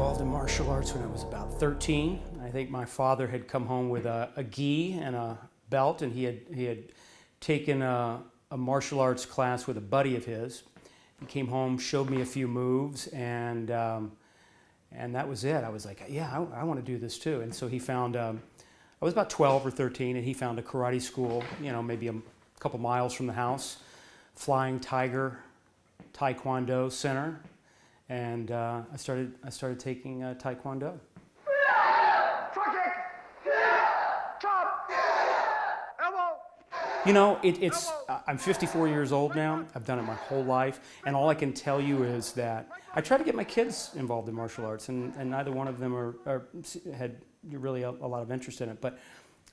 involved in martial arts when I was about 13. I think my father had come home with a gi and a belt, and he had taken a martial arts class with a buddy of his. He came home, showed me a few moves, and that was it. I was like, yeah, I want to do this too. And so he found, I was about 12 or 13, and he found a karate school, maybe a couple miles from the house, Flying Tiger Taekwondo Center. And I started taking Taekwondo. Front kick! Chop! Elbow! I'm 54 years old now. I've done it my whole life. And all I can tell you is that I try to get my kids involved in martial arts, and neither one of them had really a lot of interest in it. But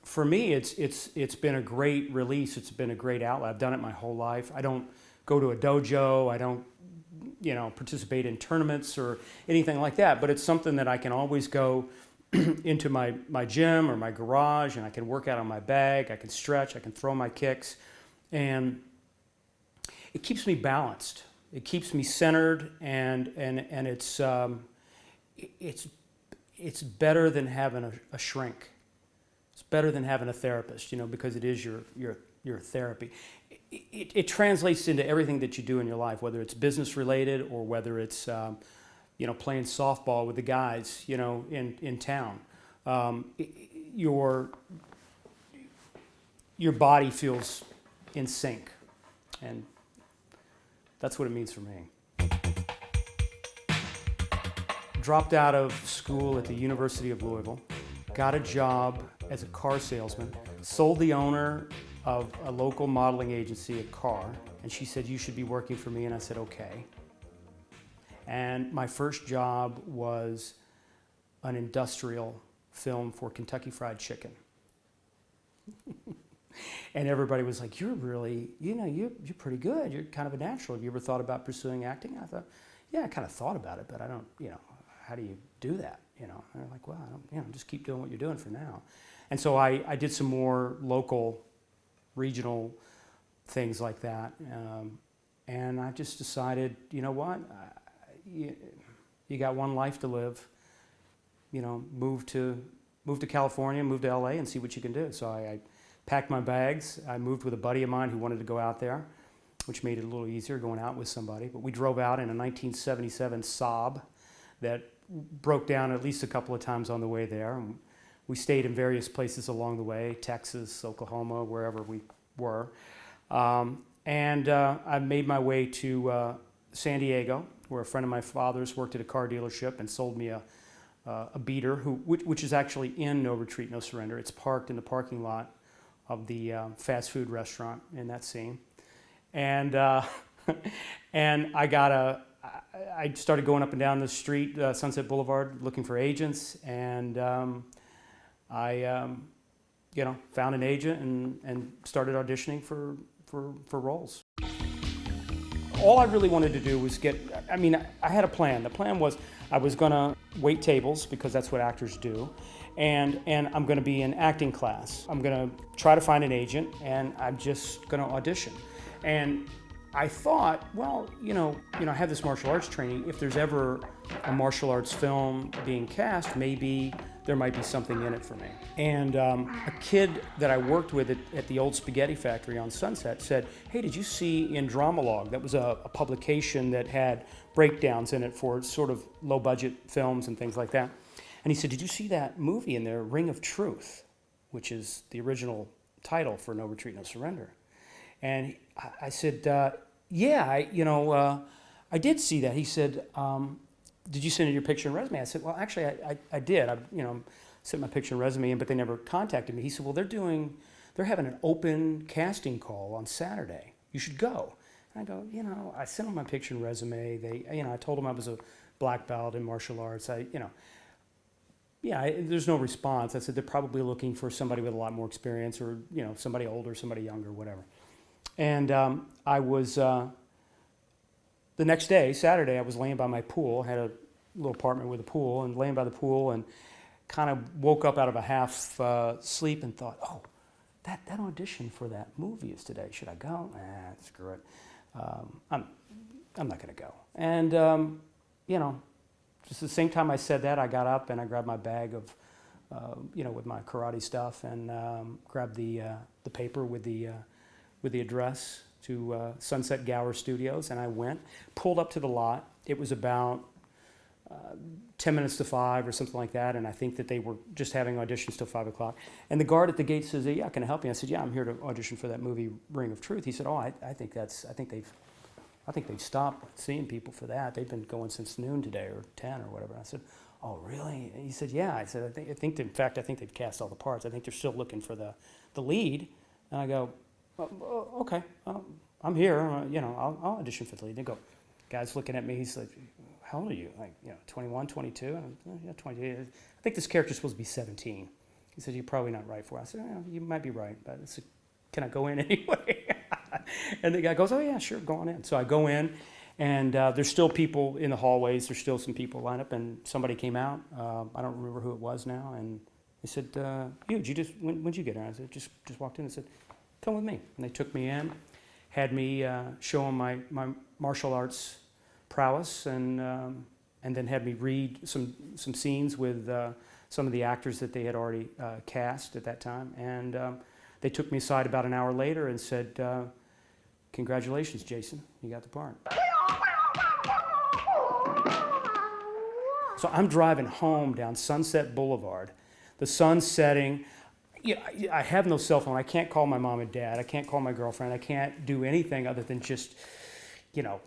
for me, it's been a great release. It's been a great outlet. I've done it my whole life. I don't go to a dojo. I don't participate in tournaments or anything like that, but it's something that I can always go into my gym or my garage, and I can work out on my bag, I can stretch, I can throw my kicks, and it keeps me balanced. It keeps me centered, and it's better than having a shrink. It's better than having a therapist, because it is your therapy. It translates into everything that you do in your life, whether it's business related or whether it's playing softball with the guys in town. Your body feels in sync, and that's what it means for me. Dropped out of school at the University of Louisville, got a job as a car salesman, sold the owner of a local modeling agency a car, and she said, "You should be working for me," and I said, "Okay." And my first job was an industrial film for Kentucky Fried Chicken. And everybody was like, "You're really, you're pretty good. You're kind of a natural. Have you ever thought about pursuing acting?" I thought, "Yeah, I kind of thought about it, but I don't, how do you do that?" And they're like, "Well, I don't, just keep doing what you're doing for now." And so I did some more local, regional things like that. And I just decided, you know what, you got one life to live, move to California, move to LA and see what you can do. So I packed my bags. I moved with a buddy of mine who wanted to go out there, which made it a little easier going out with somebody. But we drove out in a 1977 Saab that broke down at least a couple of times on the way there. And we stayed in various places along the way, Texas, Oklahoma, wherever we were. And I made my way to San Diego, where a friend of my father's worked at a car dealership and sold me a beater, which is actually in No Retreat, No Surrender. It's parked in the parking lot of the fast food restaurant in that scene. And and I started going up and down the street, Sunset Boulevard, looking for agents, and I found an agent and started auditioning for roles. All I really wanted to do was I had a plan. The plan was I was gonna wait tables, because that's what actors do, and I'm gonna be in acting class. I'm gonna try to find an agent, and I'm just gonna audition. And I thought, well, I have this martial arts training. If there's ever a martial arts film being cast, maybe there might be something in it for me. And a kid that I worked with at the old spaghetti factory on Sunset said, "Hey, did you see in Dramalog?" That was a publication that had breakdowns in it for sort of low-budget films and things like that. And he said, "Did you see that movie in there, Ring of Truth?" which is the original title for No Retreat, No Surrender. And I said, "Yeah, I did see that." He said, "Did you send in your picture and resume?" I said, "Well, actually, I did. I sent my picture and resume in, but they never contacted me." He said, "Well, they're having an open casting call on Saturday. You should go." And I go, I sent them my picture and resume. I told them I was a black belt in martial arts. There's no response. I said, "They're probably looking for somebody with a lot more experience, or somebody older, somebody younger, whatever." And I was, the next day, Saturday, I was laying by my pool. I had a little apartment with a pool, and laying by the pool, and kind of woke up out of a half sleep and thought, "Oh, that audition for that movie is today. Should I go?" Screw it. I'm not going to go. And, just the same time I said that, I got up and I grabbed my bag of, with my karate stuff, and grabbed the paper with the address to Sunset Gower Studios, and I went, pulled up to the lot. It was about 10 minutes to 5 or something like that, and I think that they were just having auditions till 5 o'clock. And the guard at the gate says, "Yeah, can I help you?" I said, "Yeah, I'm here to audition for that movie Ring of Truth." He said, "Oh, I think they've stopped seeing people for that. They've been going since noon today or 10 or whatever." I said, "Oh, really?" And he said, "Yeah." I said, I think in fact they've cast all the parts. I think they're still looking for the lead." And I go, "Okay, I'm here. I'll audition for the lead." They go, guy's looking at me. He's like, "How old are you?" Like, 21, 22? And I'm, "Yeah, 28. I think this character's supposed to be 17. He said, "You're probably not right for it." I said, "Yeah, you might be right, but can I go in anyway?" And the guy goes, "Oh, yeah, sure, go on in." So I go in, and there's still people in the hallways. There's still some people lined up, and somebody came out. I don't remember who it was now, and they said, when'd you get here?" I said, just walked in and said, "Come with me." And they took me in, had me show them my martial arts prowess, and then had me read some scenes with some of the actors that they had already cast at that time. And they took me aside about an hour later and said, "Congratulations, Jason, you got the part." So I'm driving home down Sunset Boulevard. The sun's setting. I have no cell phone. I can't call my mom and dad. I can't call my girlfriend. I can't do anything other than just,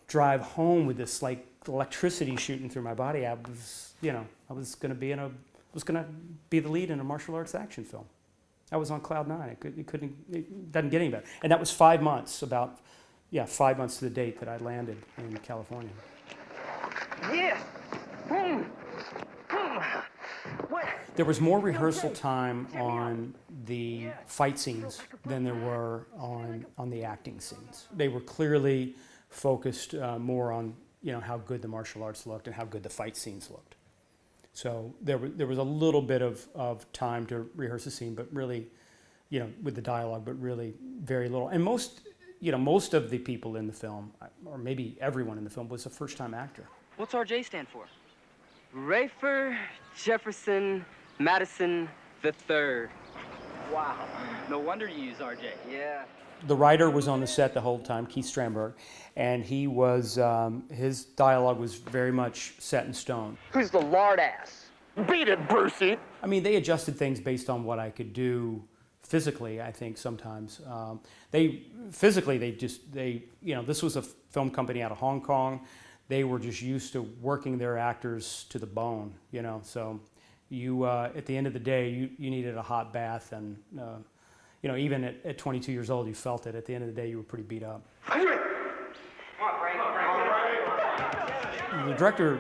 drive home with this like electricity shooting through my body. I was going to be the lead in a martial arts action film. I was on cloud nine. It doesn't get any better. And that was 5 months, 5 months to the date that I landed in California. Yes. Boom. Boom. What? There was more rehearsal time on the fight scenes than there were on the acting scenes. They were clearly focused more on how good the martial arts looked and how good the fight scenes looked. So there was a little bit of time to rehearse a scene, but really, with the dialogue, but really very little. And most of the people in the film, or maybe everyone in the film, was a first-time actor. What's RJ stand for? Rayford Jefferson Madison III. Wow. No wonder you use RJ. Yeah. The writer was on the set the whole time, Keith Strandberg, and he was his dialogue was very much set in stone. Who's the lard ass? Beat it, Brucey. I mean, they adjusted things based on what I could do physically, I think, sometimes. This was a film company out of Hong Kong. They were just used to working their actors to the bone, So you, at the end of the day, you needed a hot bath, and even at 22 years old, you felt it. At the end of the day, you were pretty beat up. The director,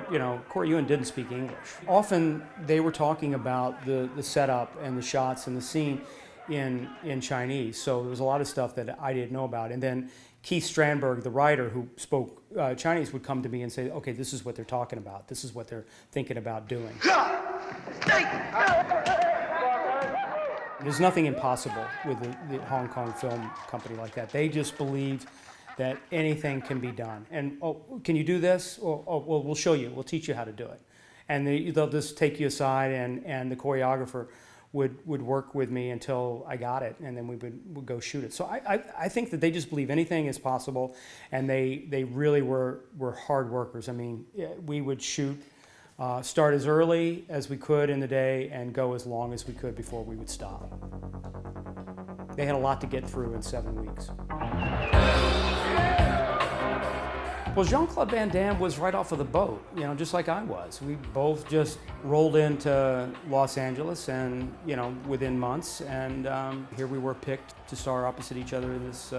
Corey Ewan, didn't speak English. Often they were talking about the setup and the shots and the scene in Chinese, so there was a lot of stuff that I didn't know about. And then Keith Strandberg, the writer who spoke Chinese, would come to me and say, "Okay, this is what they're talking about. This is what they're thinking about doing." There's nothing impossible with the Hong Kong film company like that. They just believe that anything can be done. And, "Oh, can you do this?" Well, we'll show you. We'll teach you how to do it. And they'll just take you aside, and the choreographer would work with me until I got it, and then we would go shoot it. So I think that they just believe anything is possible, and they really were hard workers. I mean, we would shoot, start as early as we could in the day and go as long as we could before we would stop. They had a lot to get through in 7 weeks. Well, Jean-Claude Van Damme was right off of the boat, just like I was. We both just rolled into Los Angeles, and within months, and here we were picked to star opposite each other in this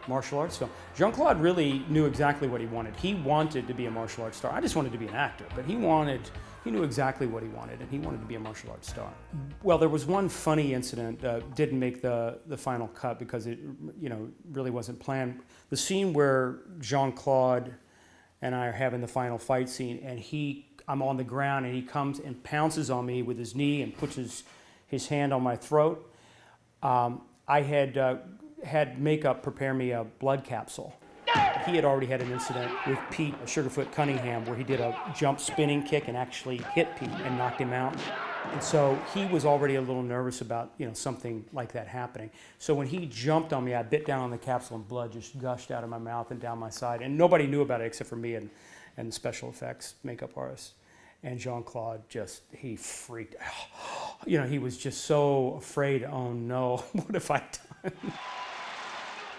martial arts film. Jean-Claude really knew exactly what he wanted. He wanted to be a martial arts star. I just wanted to be an actor, but he knew exactly what he wanted, and he wanted to be a martial arts star. Well, there was one funny incident that didn't make the final cut because it really wasn't planned. The scene where Jean-Claude and I are having the final fight scene, and I'm on the ground, and he comes and pounces on me with his knee and puts his hand on my throat. I had makeup prepare me a blood capsule. He had already had an incident with Pete Sugarfoot Cunningham where he did a jump spinning kick and actually hit Pete and knocked him out. And so he was already a little nervous about, something like that happening. So when he jumped on me, I bit down on the capsule and blood just gushed out of my mouth and down my side. And nobody knew about it except for me and the special effects makeup artist. And Jean-Claude he freaked out. He was just so afraid, oh no, what have I done?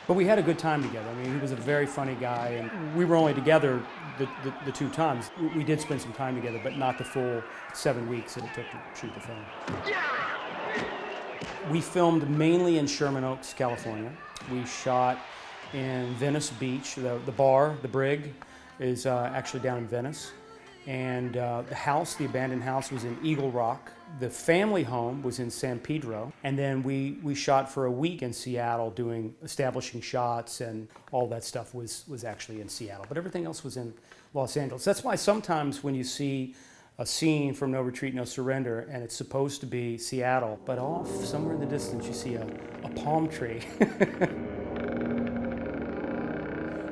But we had a good time together. I mean, he was a very funny guy, and we were only together the 2 times. We did spend some time together, but not the full 7 weeks that it took to shoot the film. We filmed mainly in Sherman Oaks, California. We shot in Venice Beach. The bar, the Brig, is actually down in Venice. And the abandoned house, was in Eagle Rock. The family home was in San Pedro. And then we shot for a week in Seattle doing establishing shots, and all that stuff was actually in Seattle. But everything else was in Los Angeles. That's why sometimes when you see a scene from No Retreat, No Surrender, and it's supposed to be Seattle, but off somewhere in the distance you see a palm tree.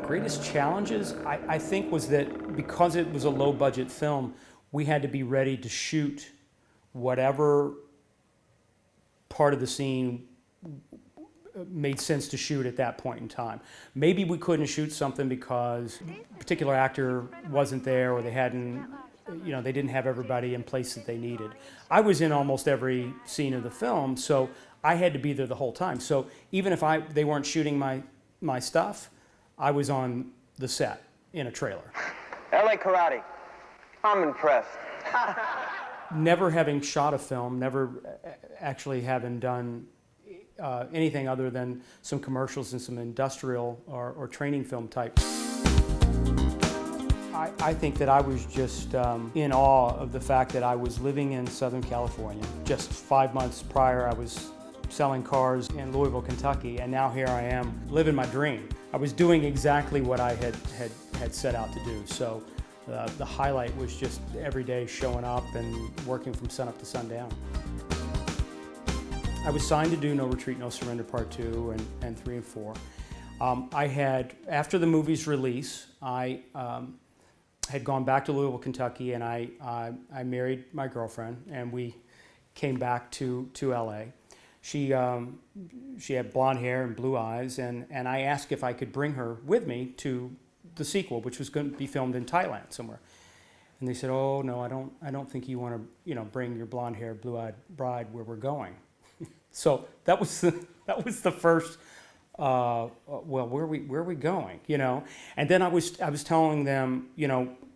Greatest challenges, I think, was that because it was a low-budget film, we had to be ready to shoot whatever part of the scene made sense to shoot at that point in time. Maybe we couldn't shoot something because a particular actor wasn't there, or they didn't have everybody in place that they needed. I was in almost every scene of the film, so I had to be there the whole time. So even if they weren't shooting my stuff, I was on the set in a trailer. LA Karate. I'm impressed. Never having shot a film, never actually having done anything other than some commercials and some industrial or training film type. I think that I was just in awe of the fact that I was living in Southern California. Just 5 months prior, I was selling cars in Louisville, Kentucky, and now here I am living my dream. I was doing exactly what I had set out to do. So the highlight was just every day showing up and working from sunup to sundown. I was signed to do No Retreat, No Surrender Part 2 and 3 and 4. After the movie's release, I had gone back to Louisville, Kentucky, and I married my girlfriend, and we came back to LA. She had blonde hair and blue eyes, and I asked if I could bring her with me to the sequel, which was going to be filmed in Thailand somewhere. And they said, "Oh no, I don't think you want to, bring your blonde-haired, blue-eyed bride where we're going." So that was the first. Well, where are we going? And then I was telling them,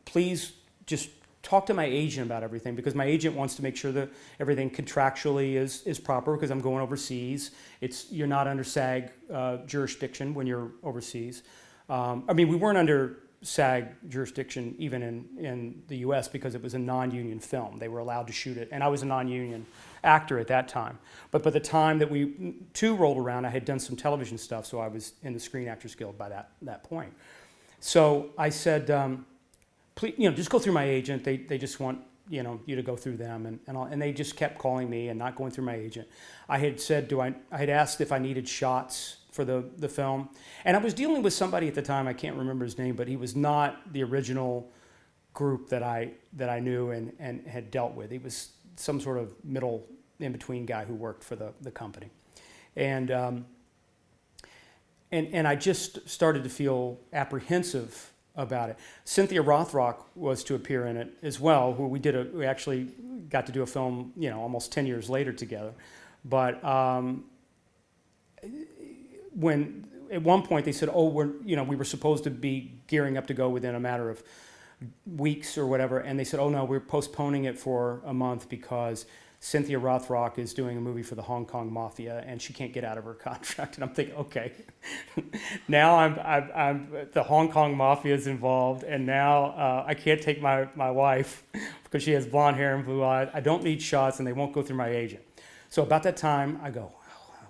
please just talk to my agent about everything, because my agent wants to make sure that everything contractually is proper, because I'm going overseas. You're not under SAG jurisdiction when you're overseas. We weren't under SAG jurisdiction even in the U.S. because it was a non-union film. They were allowed to shoot it, and I was a non-union actor at that time. But by the time that we 2 rolled around, I had done some television stuff, so I was in the Screen Actors Guild by that point. So I said, please, just go through my agent. They just want, you to go through them, and they just kept calling me and not going through my agent. I had said, I had asked if I needed shots for the film, and I was dealing with somebody at the time, I can't remember his name, but he was not the original group that I knew and had dealt with. He was some sort of middle in between guy who worked for the company, and I just started to feel apprehensive about it. Cynthia Rothrock was to appear in it as well, who we actually got to do a film, almost 10 years later together. But when at one point they said, "Oh, we were supposed to be gearing up to go within a matter of weeks or whatever," and they said, "Oh no, we're postponing it for a month because Cynthia Rothrock is doing a movie for the Hong Kong Mafia and she can't get out of her contract." And I'm thinking, okay, now I'm the Hong Kong Mafia is involved, and now I can't take my wife because she has blonde hair and blue eyes. I don't need shots, and they won't go through my agent. So about that time, I go,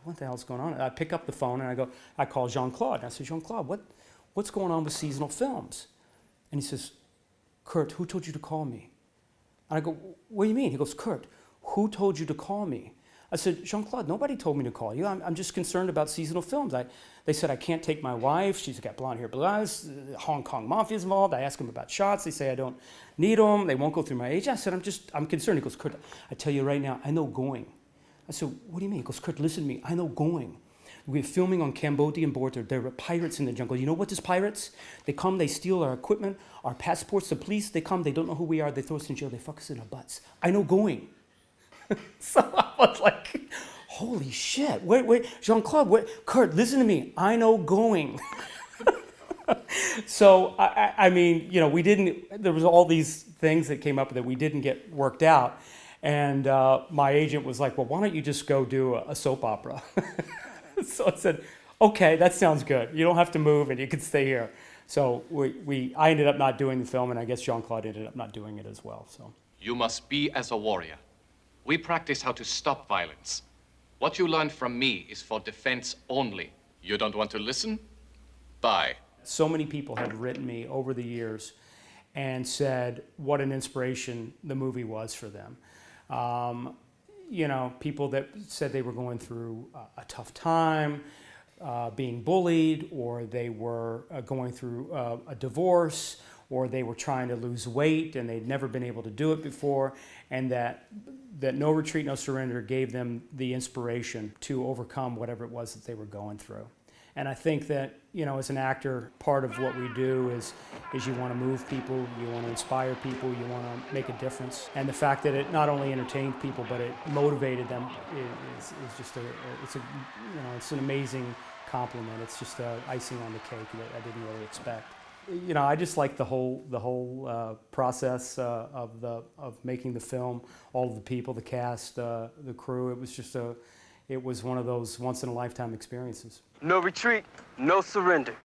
what the hell's going on? And I pick up the phone and I call Jean-Claude. And I said, "Jean-Claude, what's going on with seasonal films?" And he says, "Kurt, who told you to call me?" And I go, "What do you mean?" He goes, "Kurt, who told you to call me?" I said, Jean-Claude, nobody told me to call you. I'm just concerned about seasonal films. They said I can't take my wife. She's got blonde hair, blue eyes. Hong Kong Mafia's involved. I ask them about shots. They say I don't need them. They won't go through my agent. I said, I'm concerned. He goes, Kurt, I tell you right now, I know going. I said, what do you mean? He goes, Kurt, listen to me. I know going. We're filming on Cambodian border. There are pirates in the jungle. You know what, these pirates? They come, they steal our equipment, our passports. The police, they come, they don't know who we are. They throw us in jail. They fuck us in our butts. I know going. So I was like, holy shit. Wait, Jean-Claude, Kurt, listen to me. I know going. So, I mean, you know, there was all these things that came up that we didn't get worked out. And my agent was like, well, why don't you just go do a soap opera? So I said, okay, that sounds good. You don't have to move and you can stay here. So I ended up not doing the film, and I guess Jean-Claude ended up not doing it as well. So You must be as a warrior. We practice how to stop violence. What you learned from me is for defense only. You don't want to listen? Bye. So many people have written me over the years and said what an inspiration the movie was for them. You know, people that said they were going through a tough time, being bullied, or they were going through a divorce, or they were trying to lose weight and they'd never been able to do it before, and that No Retreat, No Surrender gave them the inspiration to overcome whatever it was that they were going through. And I think that, you know, as an actor, part of what we do is you want to move people, you want to inspire people, you want to make a difference. And the fact that it not only entertained people, but it motivated them is just it's an amazing compliment. It's just icing on the cake that I didn't really expect. You know, I just like the whole process of making the film, all of the people, the cast, the crew. It was one of those once in a lifetime experiences. No retreat, no surrender.